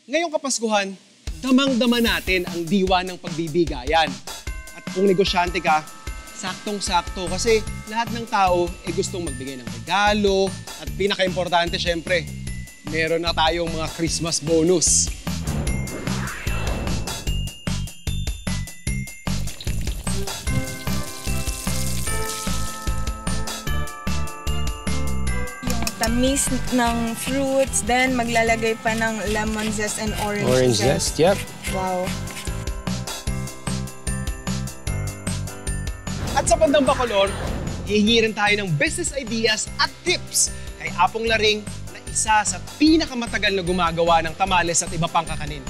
Ngayong Kapaskuhan, damang-dama natin ang diwa ng pagbibigayan. At kung negosyante ka, saktong-sakto kasi lahat ng tao ay gustong magbigay ng regalo at pinaka-importante syempre, meron na tayong mga Christmas bonus. Tamis ng fruits, then maglalagay pa ng lemon zest and orange zest, yep. Wow. At sa Bandang Bacolod, hihingi rin tayo ng business ideas at tips kay Apong Laring na isa sa pinakamatagal na gumagawa ng tamales at iba pang kakanin.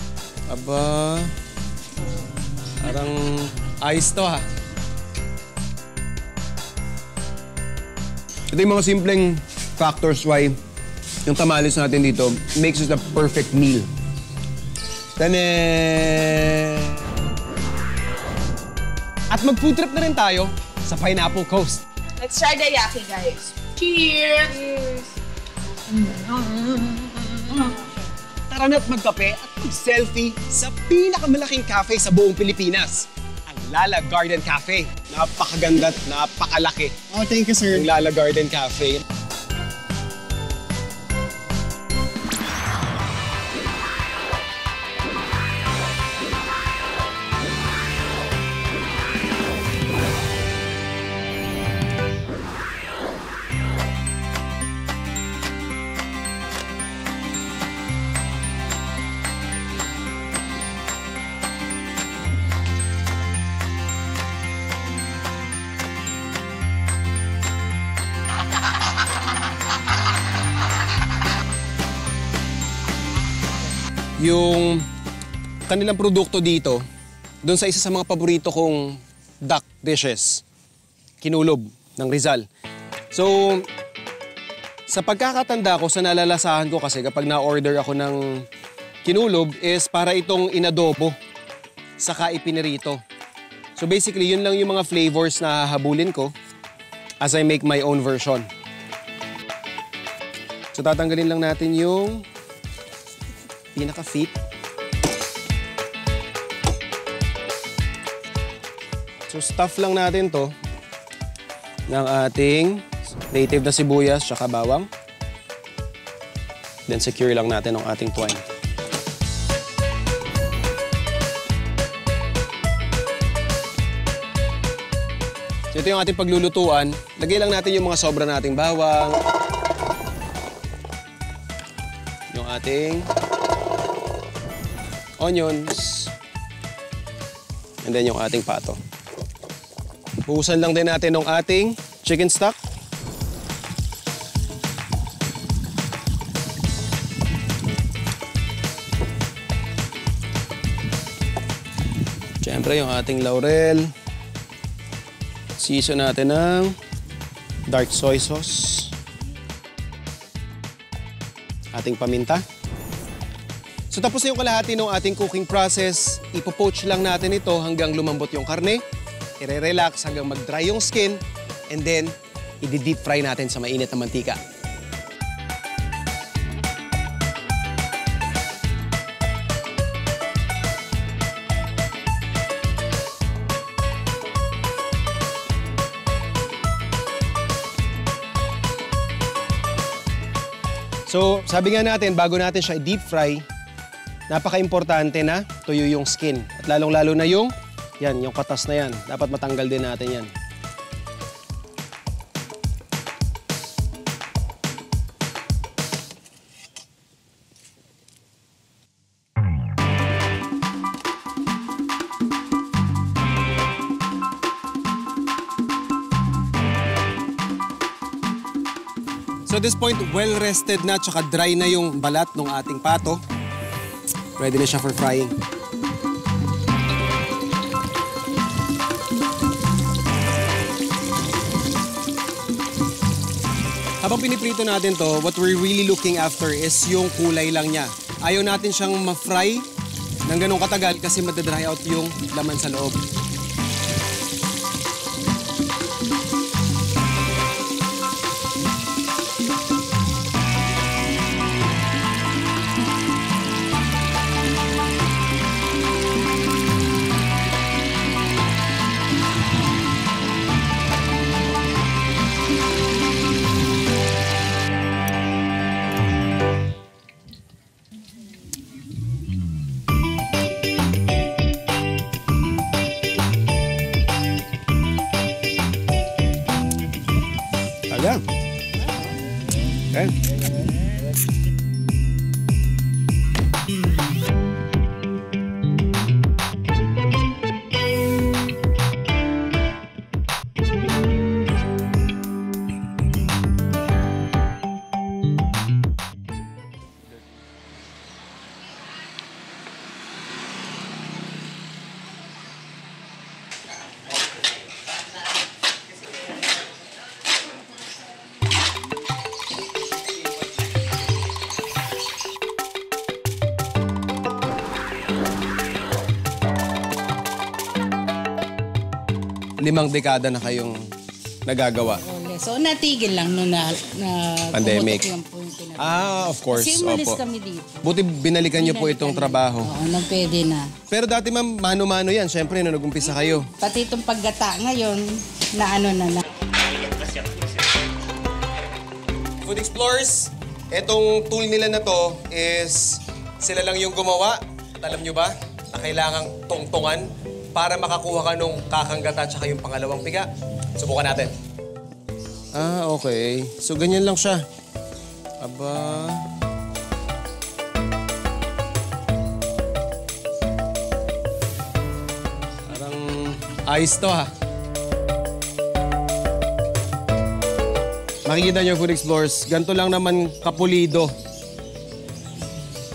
Aba, parang ayos to ha. Ito yung mga simpleng factors why yung tamales natin dito makes it a perfect meal. Tane! At mag-food trip na rin tayo sa Pineapple Coast. Let's try the yaki, guys. Cheers! Tara na't magkape at mag-selfie sa pinakamalaking cafe sa buong Pilipinas, ang Lala Garden Cafe. Napakaganda at napakalaki. Oh, thank you, sir. Ang Lala Garden Cafe. Yung kanilang produkto dito, doon sa isa sa mga paborito kong duck dishes, kinulob ng Rizal. So, sa pagkakatanda ko, sa nalalasahan ko kasi kapag na-order ako ng kinulob is para itong inadobo saka ipinirito. So basically, yun lang yung mga flavors na hahabulin ko as I make my own version. So tatanggalin lang natin yung pinaka-feet. So stuff lang natin to ng ating native na sibuyas tsaka bawang. Then secure lang natin ang ating twine. So ito yung ating paglulutuan. Lagay lang natin yung mga sobra nating bawang. Yung ating onions. And then yung ating pato. Buhusan lang din natin ng ating chicken stock. Siyempre yung ating laurel. Season natin ng dark soy sauce. Ating paminta. So tapos na yung kalahati ng ating cooking process. Ipo-poach lang natin ito hanggang lumambot yung karne. I-relax hanggang mag-dry yung skin. And then, i-deep fry natin sa mainit na mantika. So, sabi nga natin, bago natin siya i-deep fry, napaka-importante na tuyo yung skin. At lalong-lalo na yung katas na yan. Dapat matanggal din natin yan. So at this point, well-rested na tsaka dry na yung balat ng ating pato. Ready na siya for frying. Habang piniprito natin to, what we're really looking after is yung kulay lang niya. Ayaw natin siyang ma-fry ng ganong katagal kasi madadry out yung laman sa loob. 5 dekada na kayong nagagawa. So, natigil lang nung na Pandemic. pumutok yung po yung pinag- Of course. Kasi umalis Opo. kami dito. Buti binalikan niyo po itong trabaho. Oo, nang pwede na. Pero dati ma'am, mano-mano yan. Siyempre, nung nag-umpisa kayo. Pati itong paggata ngayon, na ano na. Food Explorers, etong tool nila na to is sila lang yung gumawa. Alam nyo ba? Na kailangang tungtungan para makakuha ka nung kakanggata tsaka yung pangalawang piga. Subukan natin. Okay. So, ganyan lang siya. Aba... Parang ayos to ha. Makikita nyo, Food Explorers, ganito lang naman kapulido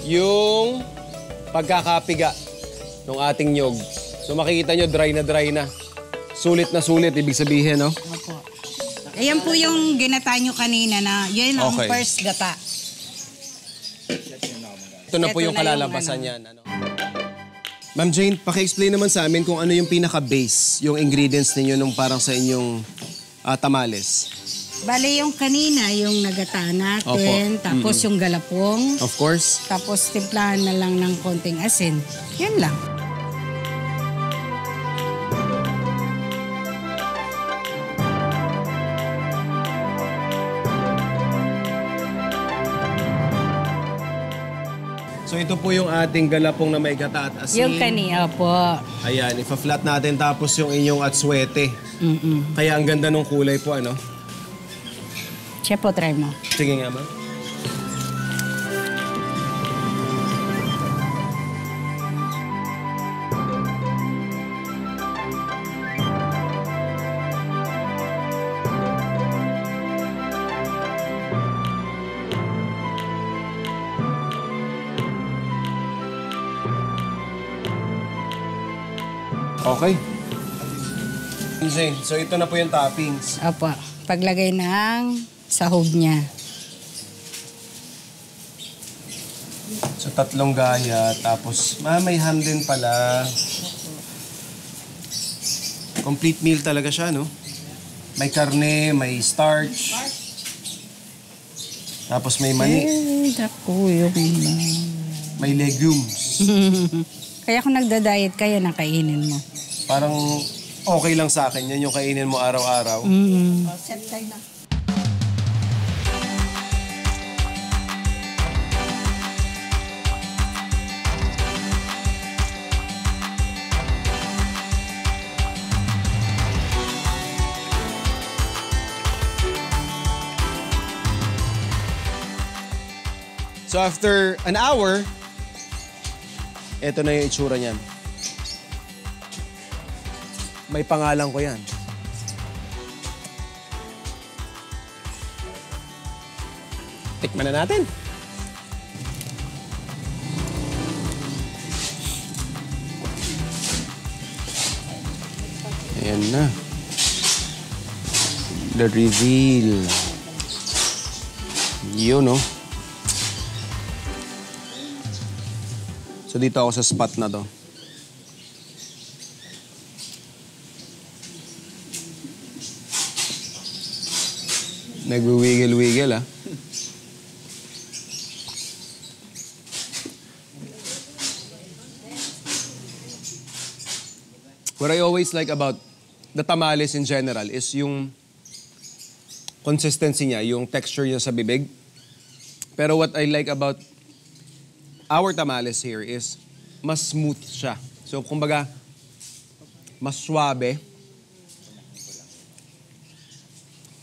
yung pagkakapiga ng ating nyog. So makikita nyo, dry na. Sulit na sulit, ibig sabihin, no? Opo. Ayan po yung ginata nyo kanina na yun ang Okay. first gata. Ito na po Ito yung na yung kalalabasan ano. yan. Ano? Ma'am Jane, paki-explain naman sa amin kung ano yung pinaka-base, yung ingredients ninyo nung parang sa inyong tamales. Bale yung kanina, yung nagata natin, Opo. tapos yung galapong, Of course. tapos timplahan na lang ng konting asin. Yan lang. So ito po yung ating galapong na may gata at asin. Yung kanina po. Ayan, ipa-flat natin tapos yung inyong atswete. Kaya ang ganda ng kulay po, ano? Siya po, try mo. Sige nga, ma'am. Okay. Zane, so ito na po yung toppings. Opo. Paglagay ng sahog niya. So 3 gaya, tapos may ham din pala. Complete meal talaga siya, no? May karne, may starch. Tapos may mani, Naku, yung... may legumes. Kaya kung nagda-diet kaya nakainin mo. Parang okay lang sa akin. Yan yung kainin mo araw-araw. So after an hour, ito na yung itsura niyan. May pangalan ko yan. Tikman na natin. Ayan na. The reveal. Yun, no? So dito ako sa spot na to. Nagwiwigil-wigil, ah. What I always like about the tamales in general is yung consistency niya, yung texture niya sa bibig. Pero what I like about our tamales here is mas smooth siya. So, kumbaga, mas swabe.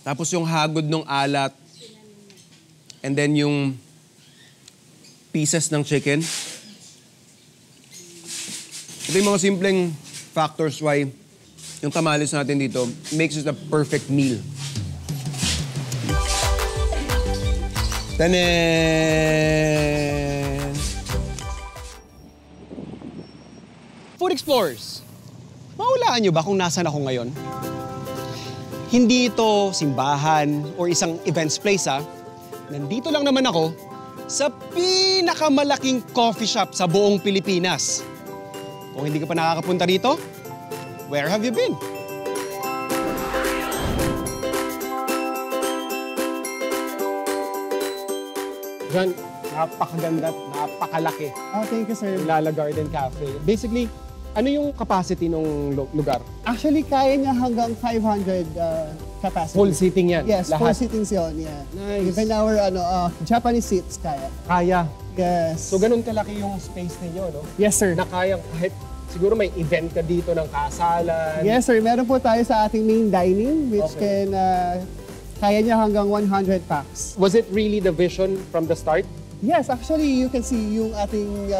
Tapos yung hagod ng alat. And then yung pieces ng chicken. Ito yung mga simpleng factors why yung tamales natin dito makes it a perfect meal. Tanen! Food Explorers, maulaan niyo ba kung nasaan ako ngayon? Hindi ito simbahan or isang events place, ha? Nandito lang naman ako sa pinakamalaking coffee shop sa buong Pilipinas. Kung hindi ka pa nakakapunta rito, where have you been? John, napakaganda at napakalaki Oh, thank you, sir. yung Lala Garden Cafe. Basically, ano yung capacity ng lugar? Actually, kaya niya hanggang 500 capacity. Full seating yan? Yes, full lahat. sittings yun, yeah. Nice. Even our Japanese seats, kaya. Kaya. Yes. So, ganun kalaki yung space ninyo, no? Yes, sir. Na kayang kahit siguro may event ka dito ng kasalan. Yes, sir. Meron po tayo sa ating main dining, which Okay. can, kaya niya hanggang 100 packs. Was it really the vision from the start? Yes, actually, you can see yung ating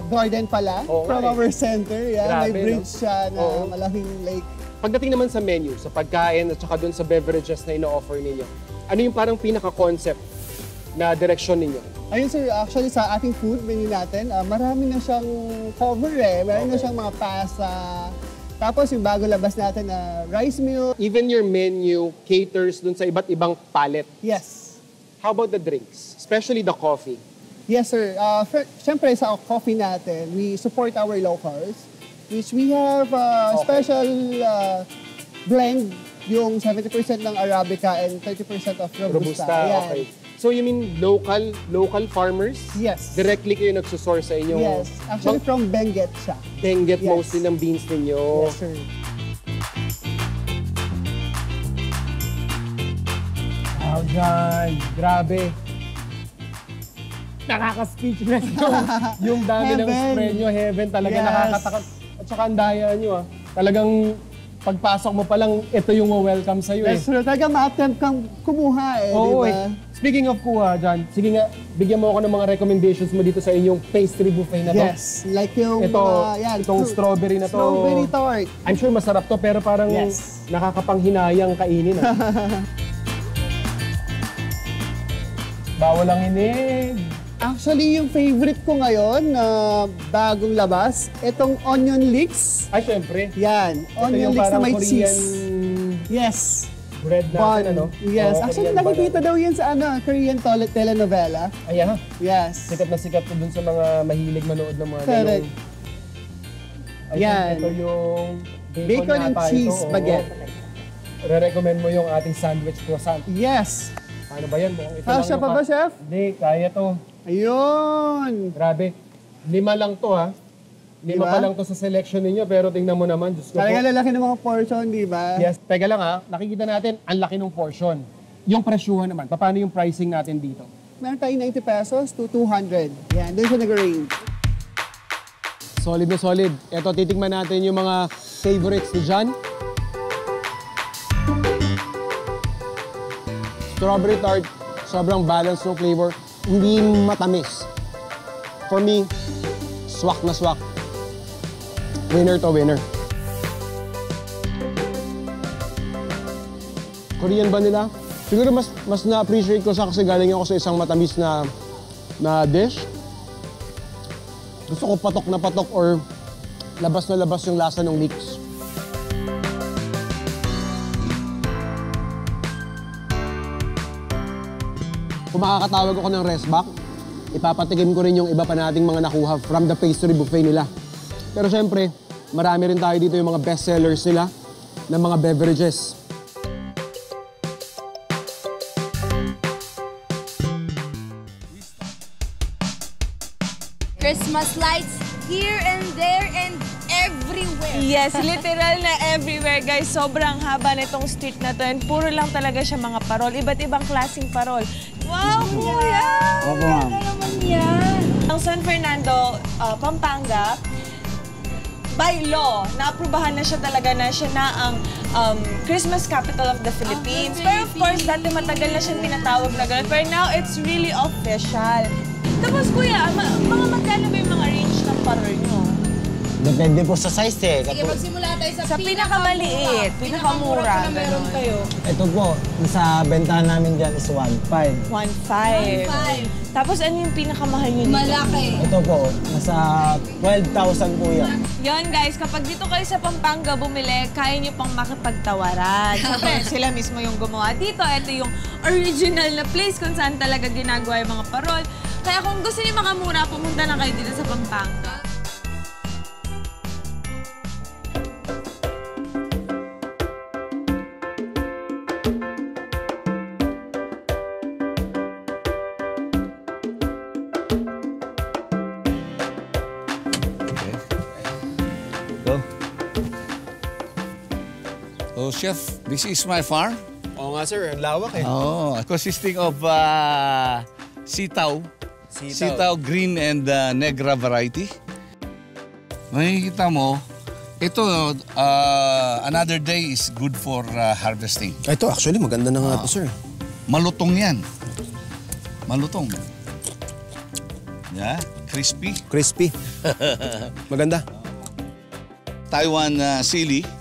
garden pala Oo from nga eh. our center. Yeah, may Grabe, bridge no? siya na Oo. malaking lake. Pagdating naman sa menu, sa pagkain at saka dun sa beverages na ino-offer ninyo, ano yung parang pinaka-concept na direksyon ninyo? Ayun sir, actually sa ating food menu natin, marami na siyang cover eh. Meron na Okay. siyang mga pasta. Tapos yung bago labas natin na rice meal. Even your menu caters dun sa iba't ibang palette. Yes. How about the drinks? Especially the coffee. Yes sir. Siyempre sa coffee natin, we support our locals. Which we have special blend, yung 70% ng Arabica and 30% of Robusta. Robusta, Ayan. okay. So you mean local farmers? Yes. Directly kayo nagsusource sa inyong Yes. Actually from Benguet siya. Benguet Yes. mostly ng beans ninyo. Yes sir. Wow, John. Grabe. Nakaka-speechless yung dami ng Heaven. spread nyo. Heaven talaga, Yes. nakakatakot. At saka ang daya nyo Talagang pagpasok mo pa lang, ito yung welcome sa'yo eh. Yes sir. Talaga ma-attempt kang kumuha eh, di Oo ba? eh. Speaking of kuha, John, sige nga, bigyan mo ako ng mga recommendations mo dito sa inyong pastry buffet na to. Yes, like yung Ito, yan, itong strawberry na to. Strawberry tart. I'm sure masarap to, pero parang Yes. nakakapanghinayang kainin. Bawal ang inig. Actually, yung favorite ko ngayon na bagong labas, itong onion leeks. Ay, syempre. Yan, Ito onion yung leeks na parang may Korean cheese. Yes. bread Bun. natin, ano? Yes. Oo, Actually, Korean nakikita bun. daw yan sa telenovela. Ayan, Yes. sikat na sikat to dun sa mga mahilig manood ng mga Correct. ganung... I Yan. think ito yung Bacon and yata cheese ito, oo. baguette. Re-recommend mo yung ating sandwich croissant. Yes. Ano ba yan? Mukhang ito Kasya lang pa yung ba, chef? Hindi, kaya to. Ayun. Grabe. 5 lang to, ha? 5 Diba? pa lang to sa selection ninyo, pero tingnan mo naman, Diyos ko po. Talaga lalaki ng mga portion, di ba? Yes, teka lang ha. Nakikita natin, ang laki ng portion. Yung presyuhan naman, paano yung pricing natin dito? Meron tayong 90 pesos to 200. Yan, doon siya nag-range. Solid na solid. Ito, titikman natin yung mga favorites ni John. Strawberry tart, sobrang balanced ng flavor. Hindi matamis. For me, swak na swak. Winner to winner. Korean ba nila? Siguro mas na-appreciate ko siya kasi galing ako sa isang matamis na dish. Gusto ko patok na patok or labas na labas yung lasa ng leeks. Kung makakatawag ako ng rest back, ipapatikim ko rin yung iba pa nating mga nakuha from the pastry buffet nila. Pero syempre, marami rin tayo dito yung mga best sellers nila ng mga beverages. Christmas lights here and there and everywhere. Yes, literal na everywhere, guys. Sobrang haba nitong street na to. And puro lang talaga siya mga parol. Iba't ibang klaseng parol. Wow, kuya! Opo, ma'am. Ano naman yan? Ang San Fernando, Pampanga, by law, naaprubahan na siya talaga na siya na ang Christmas capital of the Philippines. Pero of course, dati matagal na siyang tinatawag na gano'n. Pero now, it's really official. Tapos kuya, mga magkano ba yung mga range ng parol nyo? Depende po sa size eh. Sige, magsimula tayo sa, Sa pinakamaliit, pinakamura, na meron ganun. kayo. Ito po, sa bentahan namin dyan is 1.5. 1.5. 1.5. Tapos ano yung pinakamahal nyo dito? Malaki. Ito po, nasa 12,000 po yan. Yon guys, kapag dito kayo sa Pampanga bumili, kaya nyo pang makipagtawaran. Siyempre, sila mismo yung gumawa dito. Ito yung original na place kung saan talaga ginagawa yung mga parol. Kaya kung gusto niyo makamura, pumunta na kayo dito sa Pampanga. So, Chef, this is my farm. Oo nga sir, ang lawak eh. Oh, consisting of sitaw. Sitaw, green and negra variety. Makikita mo, ito, another day is good for harvesting. Ito actually, maganda na nga ito sir. Malutong yan. Malutong. Yeah, crispy. Crispy. Maganda. Taiwan sili.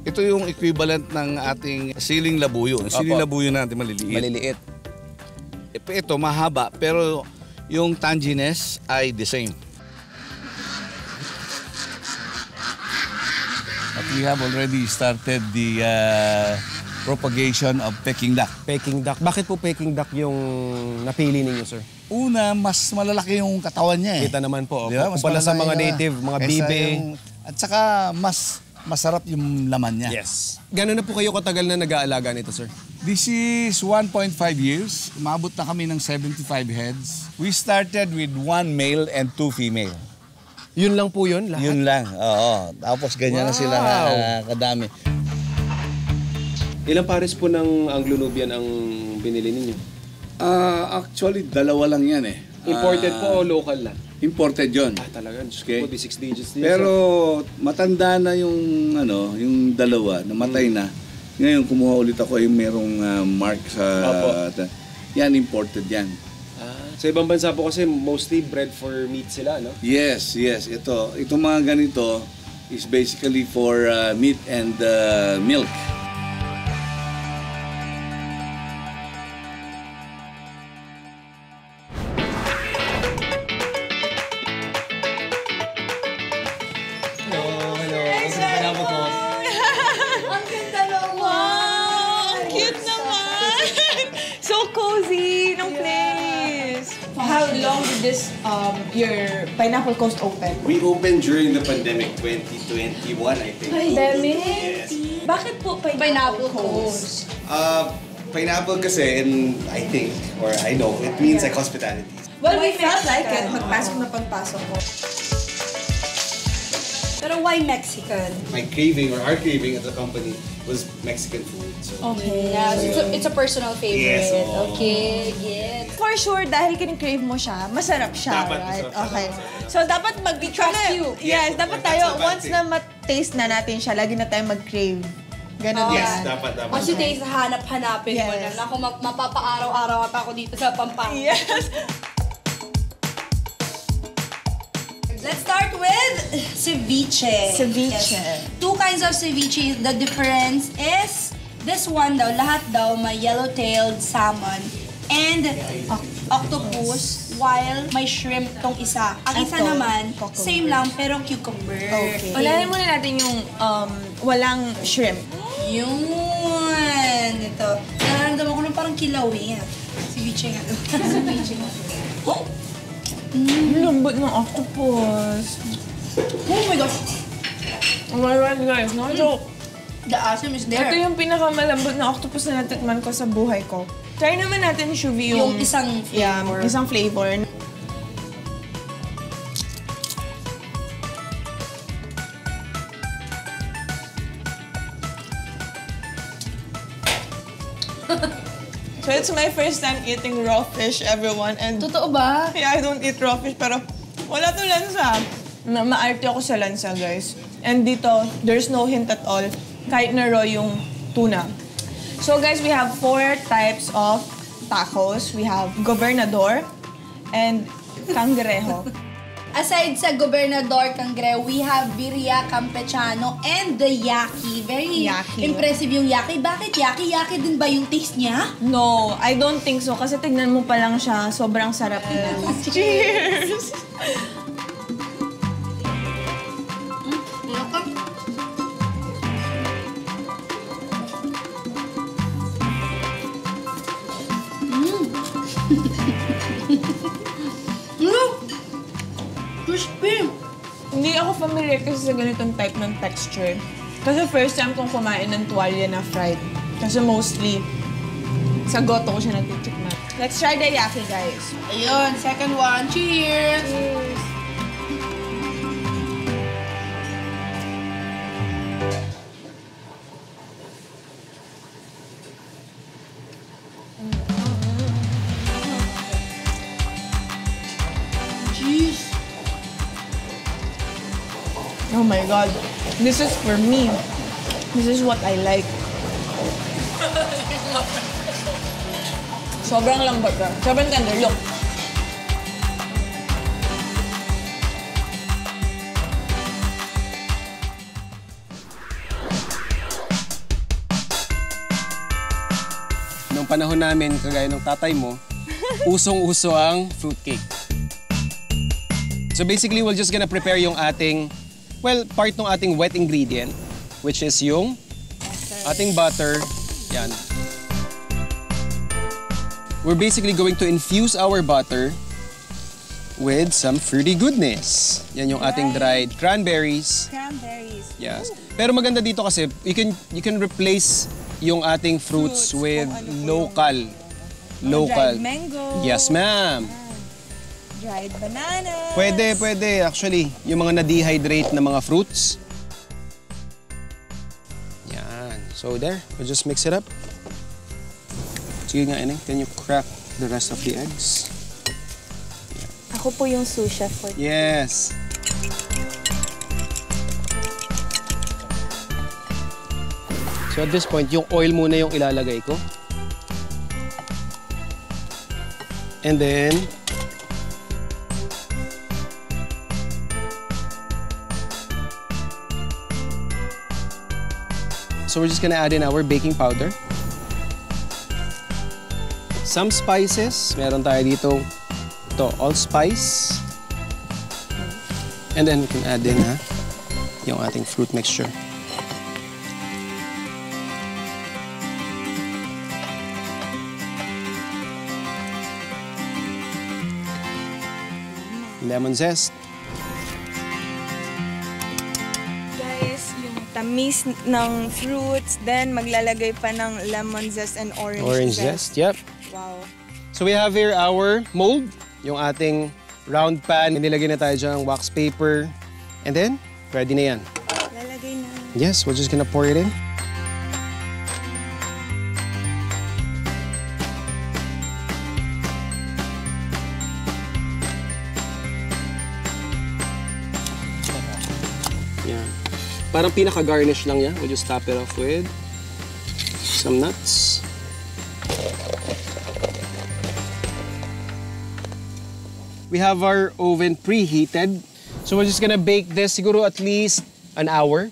Ito yung equivalent ng ating siling labuyo. Ang siling labuyo natin maliliit. Maliliit. Ito mahaba pero yung tanginess ay the same. But we have already started the propagation of Peking duck. Peking duck. Bakit po Peking duck yung napili ninyo sir? Una, mas malalaki yung katawan niya eh. Kita naman po. Di ba? Kumpara sa mga malalaki native, mga kaysa bibe. at saka mas masarap yung laman niya. Yes. Gano'n na po kayo katagal na nag-aalaga nito sir? This is 1.5 years. Umabot na kami ng 75 heads. We started with 1 male and 2 female. Yun lang po yun lahat? Yun lang, oo. Tapos ganyan na sila kadami. Ilang pares po ng Anglo-Nubian ang binili ninyo? Actually, dalawa lang yan eh. Imported po o local lang? Imported yon. Talaga. Okay. Could be 6 digits din. Pero matanda na yung yung dalawa, namatay na. Ngayon kumuha ulit ako yung merong mark sa yan imported yan. Sa ibang bansa po kasi mostly bred for meat sila, no? Yes. Itong mga ganito is basically for meat and milk. Ang ganda naman! Wow! Ang cute naman! So cozy ng place! How long did this, your Pineapple Coast open? We opened during the pandemic, 2021, I think. Pandemic? Yes. Bakit po Pineapple Coast? Pineapple kasi, and I think, or I know, it means like hospitality. Well, we felt like it. Magpasok na pagpasok ko. Pero why Mexican? My craving, or our craving as a company, was Mexican food. So. Okay. Yeah, so it's a personal favorite. Yes, oo. Okay, get. For sure, dahil kinikrave mo siya, masarap siya, Dapat right? masarap siya. Okay. So, dapat trust you. Yes, dapat that's tayo, a bad once thing. na ma-taste na natin siya, lagi na tayo mag-crave. Ganon Yes, yan. dapat. Kasi tayo hanap-hanapin mo Yes. na. Ako mapapa-araw-araw pa ako dito sa Pampanga. Yes. Let's start with ceviche. Ceviche. Yes. 2 kinds of ceviche. The difference is this one daw, lahat daw may yellow-tailed salmon and octopus, while may shrimp tong isa. Ang isa Ito, naman, cucumber. same lang pero cucumber. Okay. Unahin muna natin yung walang shrimp. Yun! Ito. Nararamdaman ko ng parang kilawin. Ceviche nga to. Ceviche nga. Oh! Lambot ng octopus. Oh my gosh! Oh my God, guys. No joke. The asim is there. Ito yung pinakamalambot na octopus na natikman ko sa buhay ko. Try naman natin, Shuvi, Yung isang flavor. Yeah, isang flavor. So it's my first time eating raw fish, everyone. And Totoo ba? yeah, I don't eat raw fish, pero wala to lansa. Maarte ako sa lansa, guys. And dito, there's no hint at all. Kahit na raw yung tuna. So guys, we have 4 types of tacos. We have gobernador and cangrejo. Aside sa Gobernador Cangre, we have Birria Campechano and the Yaki. Very Yaki. impressive yung Yaki. Bakit Yaki? Yaki din ba yung taste niya? No, I don't think so. Kasi tignan mo pa lang siya, sobrang sarap na. Cheers! Crispy! Hindi ako familiar kasi sa ganitong type ng texture. Kasi first time kong kumain ng tuwalya na fried. Kasi mostly, sa goto ko siya natitikman. Let's try the yaki, guys. Ayun, second one. Cheers! Oh my God. This is for me. This is what I like. Sobrang lambot ka. Sobrang tender. Look. Nung panahon namin, kagaya ng tatay mo, usong-uso ang fruitcake. So basically, we're just gonna prepare yung ating, well, part ng ating wet ingredient, which is yung ating butter. Yan. We're basically going to infuse our butter with some fruity goodness. Yan yung ating dried cranberries. Cranberries. Yes. Pero maganda dito kasi, you can replace yung ating fruits with local. Dried mango. Yes, ma'am. Dried bananas. Pwede. Actually, yung mga na-dehydrate na mga fruits. Yan. So there, we'll just mix it up. Sige nga, Ineng. Can you crack the rest of the eggs? Ako po yung sous chef for Yes. So at this point, yung oil muna yung ilalagay ko. And then, so we're just gonna add in our baking powder. Some spices. Meron tayo dito, ito, allspice. And then we can add in yung ating fruit mixture. Lemon zest. Guys, yung tamis ng fruits, then maglalagay pa ng lemon zest and orange zest. Yep. Wow. So we have here our mold, yung ating round pan. Nilagay na tayo dyan ng wax paper. And then, ready na yan. Lalagay na. Yes, we're just gonna pour it in. Yan. Parang pinaka-garnish lang yan. We'll just top it off with some nuts. We have our oven preheated. So we're just gonna bake this siguro at least an hour.